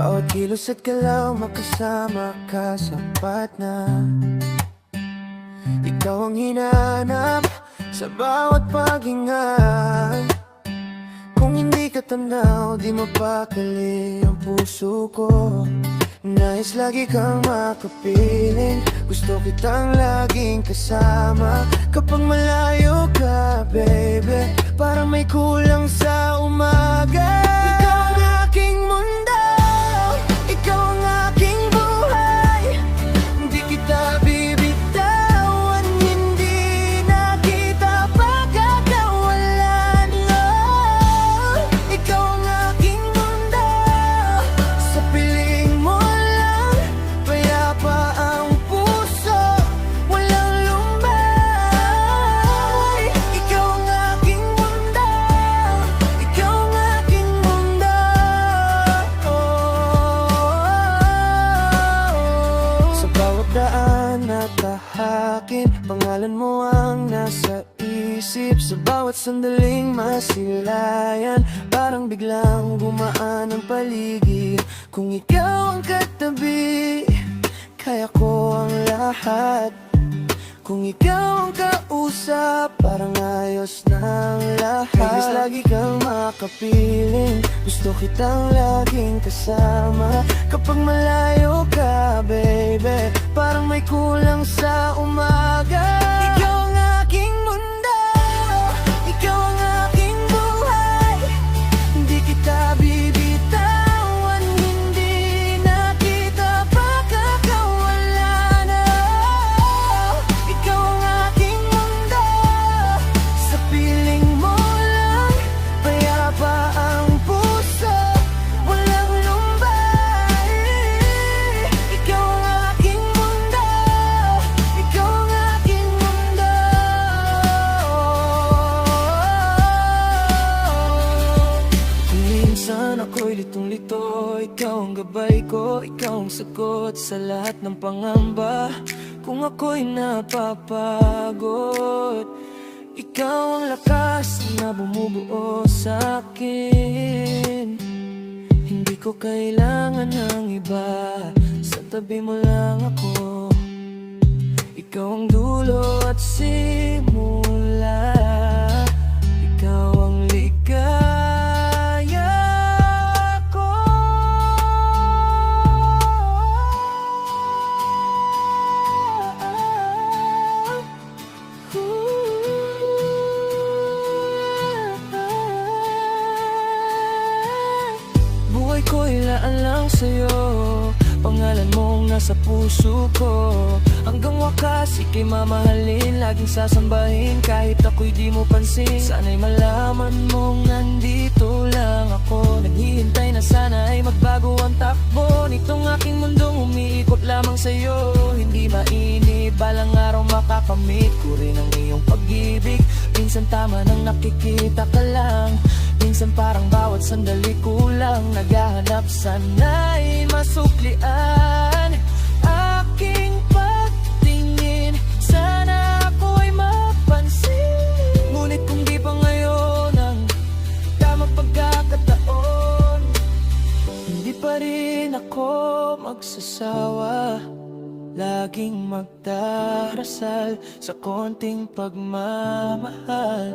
Bawat kilos at galaw makasama ka sapat na. Ikaw ang hinahanap sa bawat paghinga. Kung hindi ka tanaw, di mapakali ang puso ko. Nais lagi kang makapiling, gusto kitang laging kasama. Kapag malayo ka, baby, parang may kulang sa umaga. Ikaw ang aking mundo, ikaw ang aking buhay. Hindi kita bibitawan, hindi na kita pagkakawalan. Oh, ikaw ang aking mundo, sa piling mo lang payapa ang puso, walang lumbay. Ikaw ang aking mundo, ikaw ang aking mundo. Sa bawat daan at tahakin, pangalan mo ang nasa isip. Sa bawat sandaling masilayan, parang biglang gumaan ang paligid. Kung ikaw ang katabi, kaya ko ang lahat. Kung ikaw ang kausap, parang ayos na ang lahat. Kainis lagi kang makapiling, gusto kitang laging kasama. Kapag malayo ka, baby, parang may kulang sa umaga. Ikaw ang aking mundo, ikaw ang aking buhay. Hindi kita bibitawan, hindi na kita pagkakawalan. Oh, ikaw ang aking mundo, sa piling mo lang payapa ang puso, walang lumbay. Ikaw ang aking mundo, ikaw ang aking mundo. Minsan ako'y litong-lito, ikaw ang gabay ko, ikaw ang sagot sa lahat ng pangamba. Kung ako'y napapagod, ikaw ang lakas na bumubuo sa akin. Hindi ko kailangan ng iba, sa tabi mo lang ako. Ikaw ang dulo at simula, ikaw ang ligaya ko. Buhay ko'y laan lang sa'yo, pangalan mong nasa puso ko. Hanggang wakas, ika'y mamahalin, laging sasambahin kahit ako'y di mo pansin. Sana'y malaman mong nandito lang ako, naghihintay na sana ay magbago ang takbo nitong aking mundong umiikot lamang sa'yo. Hindi mainip, balang araw makakamit ko rin ang iyong pag-ibig. Minsan tama nang nakikita ka lang, minsan parang bawat sandali kulang. Naghahanap sana'y masuklian aking pagtingin, sana ako'y mapansin. Ngunit kung di pa ngayon ang tamang pagkakataon, hindi pa rin ako magsasawa, laging magdarasal sa konting pagmamahal.